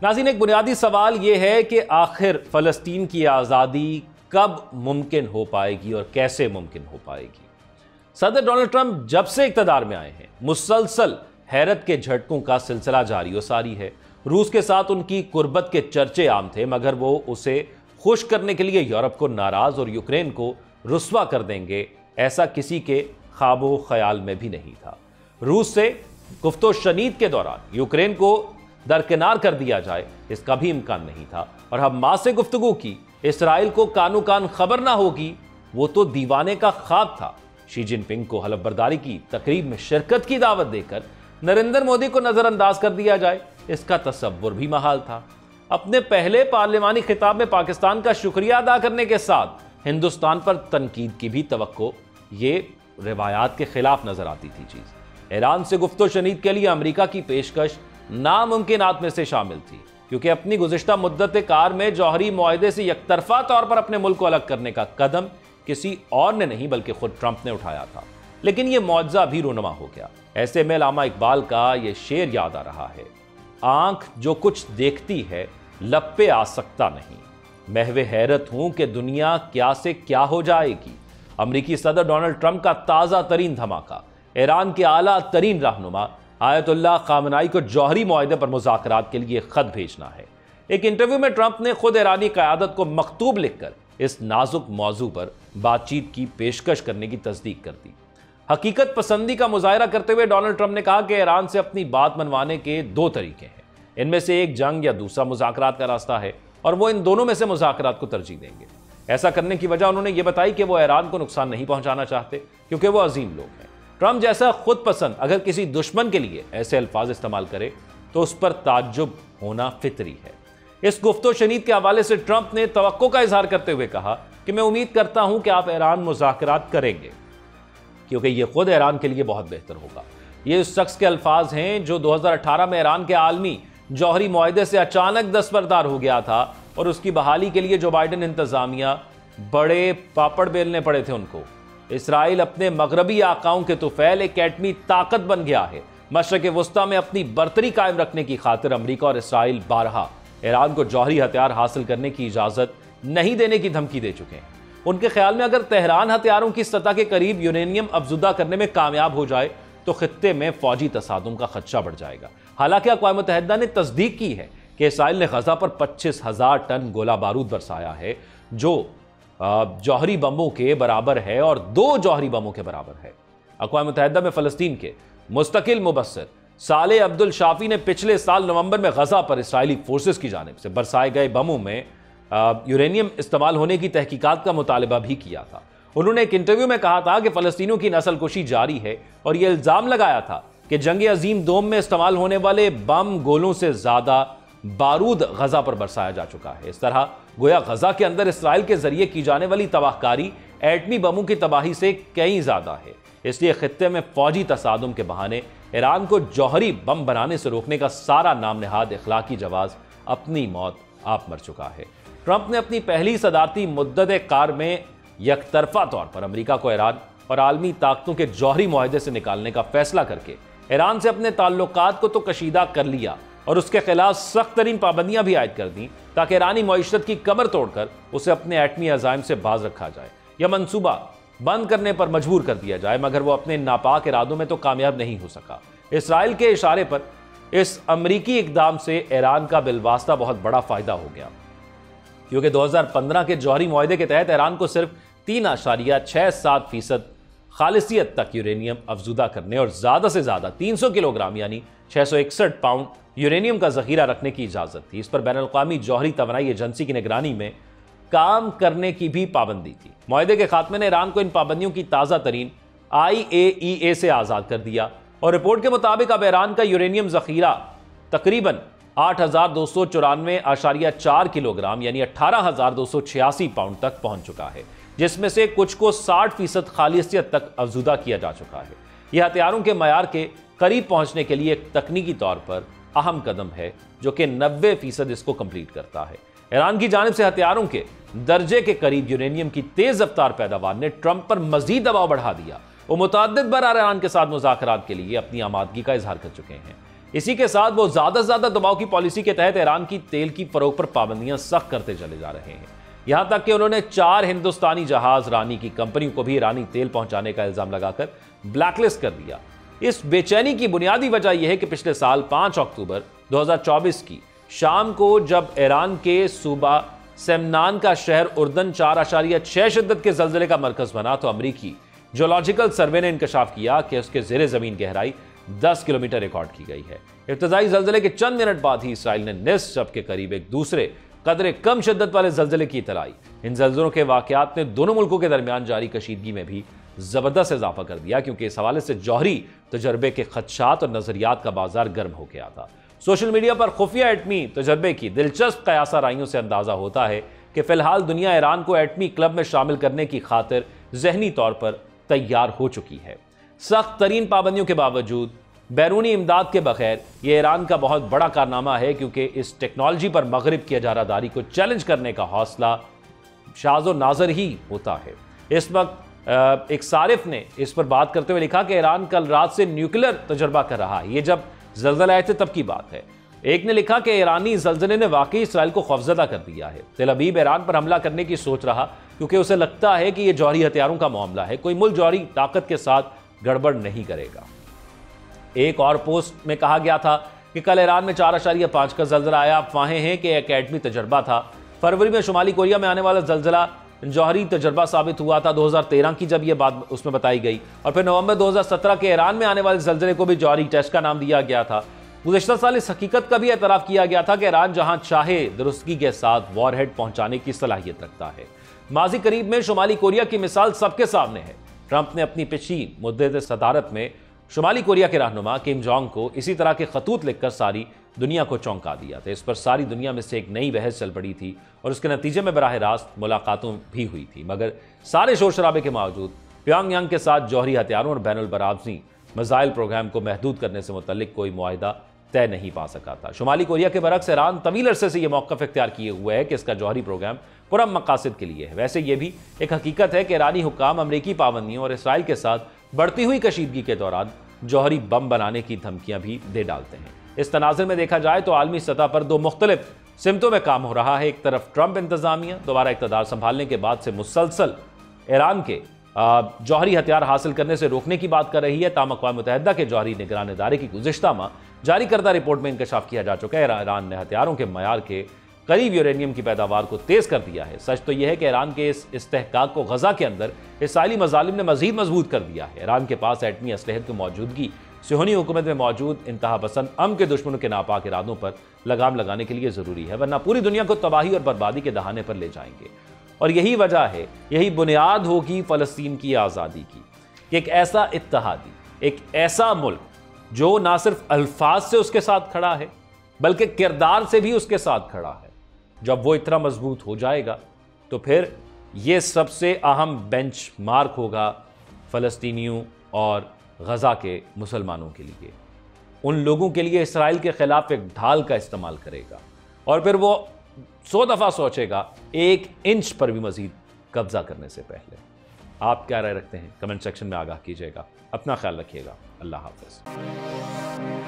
नाज़रीन, एक बुनियादी सवाल यह है कि आखिर फ़लस्तीन की आज़ादी कब मुमकिन हो पाएगी और कैसे मुमकिन हो पाएगी। सदर डोनाल्ड ट्रंप जब से इक़्तिदार में आए हैं मुसलसल हैरत के झटकों का सिलसिला जारी और सारी है। रूस के साथ उनकी कुर्बत के चर्चे आम थे, मगर वो उसे खुश करने के लिए यूरोप को नाराज़ और यूक्रेन को रुस्वा कर देंगे, ऐसा किसी के ख्वाबो ख्याल में भी नहीं था। रूस से गुफ्तो शनीद के दौरान यूक्रेन को दरकिनार कर दिया जाए, इसका भी इम्कान नहीं था। और हमास से गुफ्तगू की इसराइल को कानो कान खबर ना होगी, वो तो दीवाने का ख्वाब था। शी जिनपिंग को हलफ बर्दारी की तकरीब में शिरकत की दावत देकर नरेंद्र मोदी को नजरअंदाज कर दिया जाए, इसका तसव्वुर भी महाल था। अपने पहले पार्लिमानी खिताब में पाकिस्तान का शुक्रिया अदा करने के साथ हिंदुस्तान पर तनकीद की भी तवक्को, ये रिवायात के खिलाफ नजर आती थी चीज। ईरान से गुफ्तो शनीद के लिए अमेरिका की पेशकश नामुमकिनात में से शामिल थी, क्योंकि अपनी गुज़िश्ता मुद्दत कार में जौहरी मुआहदे से यकतरफा तौर पर अपने मुल्क को अलग करने का कदम किसी और ने नहीं बल्कि खुद ट्रंप ने उठाया था। लेकिन यह मुआवजा भी रूनुमा हो गया। ऐसे में अल्लामा इकबाल का यह शेर याद आ रहा है, आंख जो कुछ देखती है लब पे आ सकता नहीं, महवे हैरत हूं कि दुनिया क्या से क्या हो जाएगी। अमरीकी सदर डोनाल्ड ट्रंप का ताज़ा तरीन धमाका, ईरान के आला तरीन रहनुमा आयतुल्लाह खामनाई को जौहरी मुआहदे पर मुज़ाकरात के लिए खत भेजना है। एक इंटरव्यू में ट्रंप ने खुद ईरानी क़यादत को मकतूब लिखकर इस नाजुक मौजू पर बातचीत की पेशकश करने की तस्दीक कर दी। हकीकत पसंदी का मुजाहरा करते हुए डोनाल्ड ट्रंप ने कहा कि ईरान से अपनी बात मनवाने के दो तरीके हैं, इनमें से एक जंग या दूसरा मुज़ाकरात का रास्ता है, और वो इन दोनों में से मुज़ाकरात को तरजीह देंगे। ऐसा करने की वजह उन्होंने ये बताई कि वो ईरान को नुकसान नहीं पहुंचाना चाहते, क्योंकि वो अजीम लोग हैं। ट्रंप जैसा खुद पसंद अगर किसी दुश्मन के लिए ऐसे अल्फाज इस्तेमाल करे तो उस पर ताज्जुब होना फितरी है। इस गुफ्तो शनीद के हवाले से ट्रंप ने तवक्को का इजहार करते हुए कहा कि मैं उम्मीद करता हूं कि आप ईरान मुज़ाकरात करेंगे, क्योंकि यह खुद ईरान के लिए बहुत बेहतर होगा। ये उस शख्स के अल्फाज हैं जो 2018 में ईरान के आलमी जौहरी मुआहदे से अचानक दस्तबरदार हो गया था, और उसकी बहाली के लिए जो बाइडेन इंतजामिया बड़े पापड़ बेलने पड़े थे उनको। इसराइल अपने मगरबी आकाओं के तुफैल एक एटमी ताकत बन गया है। मशरक़ वस्ता में अपनी बर्तरी कायम रखने की खातिर अमरीका और इसराइल बारहा ईरान को जौहरी हथियार हासिल करने की इजाज़त नहीं देने की धमकी दे चुके हैं। उनके ख्याल में अगर तेहरान हथियारों की सतह के करीब यूरेनियम अफजुदा करने में कामयाब हो जाए तो खित्ते में फौजी तसादुम का खदशा बढ़ जाएगा। हालांकि अक़वाम मुत्तहिदा ने तस्दीक की है कि इसराइल ने गजा पर 25,000 टन गोला बारूद बरसाया है, जो जौहरी बमों के बराबर है और 2 जौहरी बमों के बराबर है। अक़वाम मुत्तहिदा में फ़लस्तीन के मुस्तकिल मुबस्सिर साले अब्दुल शाफी ने पिछले साल नवंबर में गजा पर इसराइली फोर्सेस की जानिब से बरसाए गए बमों में यूरेनियम इस्तेमाल होने की तहकीकात का मुतालबा भी किया था। उन्होंने एक इंटरव्यू में कहा था कि फ़लस्तीनियों की नस्लकुशी जारी है, और यह इल्ज़ाम लगाया था कि जंग अजीम दोम में इस्तेमाल होने वाले बम गोलों से ज़्यादा बारूद गजा पर बरसाया जा चुका है। इस तरह गोया गजा के अंदर इसराइल के जरिए की जाने वाली तबाहकारी एटमी बमों की तबाही से कहीं ज्यादा है। इसलिए खित्ते में फौजी तसादुम के बहाने ईरान को जौहरी बम बनाने से रोकने का सारा नाम निहाद इखलाकी जवाज अपनी मौत आप मर चुका है। ट्रंप ने अपनी पहली सदारती मुद्दत कार में यकतरफा तौर पर अमेरिका को ईरान और आलमी ताकतों के जौहरी मुआहदे से निकालने का फैसला करके ईरान से अपने ताल्लुकात को तो कशीदा कर लिया और उसके खिलाफ सख्त तरीन पाबंदियां भी आयद कर दी, ताकि ईरानी मईशत की कमर तोड़कर उसे अपने एटमी अज़ाइम से बाज रखा जाए या मंसूबा बंद करने पर मजबूर कर दिया जाए, मगर वो अपने नापाक इरादों में तो कामयाब नहीं हो सका। इसराइल के इशारे पर इस अमरीकी इकदाम से ईरान का बिलवास्ता बहुत बड़ा फायदा हो गया, क्योंकि 2015 के जौहरी मुआहदे के तहत ईरान को सिर्फ 3.67% खालिसियत तक यूरेनियम अफजुदा करने और ज़्यादा से ज़्यादा 300 किलोग्राम यानी 661 पाउंड यूरेनियम का जखीरा रखने की इजाज़त थी। इस पर बैनुल-अक़वामी जौहरी तवानाई एजेंसी की निगरानी में काम करने की भी पाबंदी थी। मुआहदे के खात्मे ने ईरान को इन पाबंदियों की ताज़ा तरीन IAEA से आज़ाद कर दिया, और रिपोर्ट के मुताबिक अब ईरान का यूरेनियम जखीरा तकरीबन 8,294.4 किलोग्राम यानी 18,286 पाउंड तक पहुंच चुका है, जिसमें से कुछ को 60% खालिसियत तक अफजुदा किया जा चुका है। यह हथियारों के मयार के करीब पहुंचने के लिए एक तकनीकी तौर पर अहम कदम है, जो कि 90% इसको कंप्लीट करता है। ईरान की जानिब से हथियारों के दर्जे के करीब यूरेनियम की तेज रफ्तार पैदावार ने ट्रंप पर मजीद दबाव बढ़ा दिया। वो मुतअद्दिद बार ईरान के साथ मुज़ाकरात के लिए अपनी आमादगी का इजहार कर चुके हैं। इसी के साथ वो ज्यादा से ज्यादा दबाव की पॉलिसी के तहत ईरान की तेल की फरोख्त पर पाबंदियां सख्त करते चले जा रहे हैं। यहां तक कि उन्होंने 4 हिंदुस्तानी जहाज रानी की कंपनियों को भी ईरानी तेल पहुंचाने का इल्जाम लगाकर ब्लैकलिस्ट कर दिया। इस बेचैनी की बुनियादी वजह यह है कि पिछले साल 5 अक्टूबर 2024 की शाम को जब ईरान के सूबा सेमनान का शहर उर्दन 4.6 शिद्दत के जल्जले का मरकज बना, तो अमरीकी जियोलॉजिकल सर्वे ने इंकशाफ किया कि उसके ज़ेरे ज़मीन गहराई 10 किलोमीटर रिकॉर्ड की गई है। इब्तदाई जल्जले के चंद मिनट बाद ही इसराइल ने निस शब के करीब एक दूसरे कदरे कम शिद्दत वाले जल्जले की इतला आई। इन जल्जलों के वाकयात ने दोनों मुल्कों के दरमियान जारी कशीदगी में भी जबरदस्त इजाफा कर दिया, क्योंकि इस हवाले से जौहरी तजर्बे के खदशात और नजरियात का बाजार गर्म हो गया था। सोशल मीडिया पर खुफिया एटमी तजर्बे की दिलचस्प कयासा राइयों से अंदाजा होता है कि फिलहाल दुनिया ईरान को एटमी क्लब में शामिल करने की खातिर जहनी तौर पर तैयार हो चुकी है। सख्त तरीन पाबंदियों के बावजूद बैरूनी इमदाद के बगैर यह ईरान का बहुत बड़ा कारनामा है, क्योंकि इस टेक्नोलॉजी पर मगरिब की इजारादारी को चैलेंज करने का हौसला शाज़ो नाज़र ही होता है। इस वक्त एक सारिफ ने इस पर बात करते हुए लिखा कि ईरान कल रात से न्यूक्लियर तजर्बा कर रहा है। ये जब जल्जले आए थे तब की बात है। एक ने लिखा कि ईरानी जल्जले ने वाकई इसराइल को खौफजदा कर दिया है। तेल अवीव ईरान पर हमला करने की सोच रहा, क्योंकि उसे लगता है कि यह जौहरी हथियारों का मामला है, कोई मुल्क जौहरी ताकत के साथ गड़बड़ नहीं करेगा। एक और पोस्ट में कहा गया था कि कल ईरान में 4.5 का जल्जला आया। अफवाहें हैं कि एक एटमी तजर्बा था। फरवरी में शुमाली कोरिया में आने वाला जल्जला जौहरी तजर्बा साबित हुआ था 2013 की, जब यह बात उसमें बताई गई। और फिर नवंबर 2017 के ईरान में आने वाले जल्जले को भी जौहरी टेस्ट का नाम दिया गया था। गुज़श्ता साल इस हकीकत का भी एतराफ़ किया गया था कि ईरान जहां चाहे दुरुस्तगी के साथ वॉरहेड पहुंचाने की सलाहियत रखता है। माजी करीब में शुमाली कोरिया की मिसाल सबके सामने है। ट्रंप ने अपनी पिछली मुद्दत सदारत में शुमाली कोरिया के रहनुमा किम जोंग को इसी तरह के खतूत लिखकर सारी दुनिया को चौंका दिया था। इस पर सारी दुनिया में से एक नई बहस चल पड़ी थी और उसके नतीजे में बराह रास्त मुलाकातों भी हुई थी। मगर सारे शोर शराबे के बावजूद प्योंगयांग के साथ जौहरी हथियारों और बैनुल बराज़ी मिसाइल प्रोग्राम को महदूद करने से मुतल्लिक कोई मुआहिदा तय नहीं पा सका था। शुमाली कोरिया के बरक्स ईरान तवील अरसे से यह मौक़िफ़ इख्तियार किए हुए है कि इसका जौहरी प्रोग्राम पुरअमन मकासद के लिए है। वैसे यह भी एक हकीकत है कि ईरानी हुक्काम अमरीकी पाबंदियों और इसराइल के साथ बढ़ती हुई कशीदगी के दौरान जौहरी बम बनाने की धमकियां भी दे डालते हैं। इस तनाज़ुर में देखा जाए तो आलमी सतह पर दो मुख्तलिफ सिमतों में काम हो रहा है। एक तरफ ट्रंप इंतजामिया दोबारा इक़्तिदार संभालने के बाद से मुसलसल ईरान के जौहरी हथियार हासिल करने से रोकने की बात कर रही है। ताम अक़वाम मुत्तहिदा के जौहरी निगरान इदारे की गुज़िश्ता माह जारी करदा रिपोर्ट में इंकशाफ किया जा चुका है ईरान ने हथियारों के मयार के करीब यूरेनियम की पैदावार को तेज कर दिया है। सच तो यह है कि ईरान के इस इस्तेहकाक को गजा के अंदर इसराइली मज़ालिम ने मजीद मजबूत कर दिया है। ईरान के पास एटमी असलहत की मौजूदगी सिहोनी हुकूमत में मौजूद इंतहा पसंद अम के दुश्मनों के नापाक इरादों पर लगाम लगाने के लिए ज़रूरी है, वरना पूरी दुनिया को तबाही और बर्बादी के दहाने पर ले जाएंगे। और यही वजह है, यही बुनियाद होगी फ़लस्तीन की आज़ादी की कि एक ऐसा इत्तेहादी, एक ऐसा मुल्क जो ना सिर्फ अल्फाज से उसके साथ खड़ा है बल्कि किरदार से भी उसके साथ खड़ा है। जब वो इतना मजबूत हो जाएगा तो फिर ये सबसे अहम बेंचमार्क होगा फ़लस्तीनियों और गज़ा के मुसलमानों के लिए। उन लोगों के लिए इसराइल के ख़िलाफ़ एक ढाल का इस्तेमाल करेगा और फिर वो 100 दफ़ा सोचेगा 1 इंच पर भी मज़ीद कब्ज़ा करने से पहले। आप क्या राय रखते हैं? कमेंट सेक्शन में आगाह कीजिएगा। अपना ख्याल रखिएगा। अल्लाह हाफ़िज़।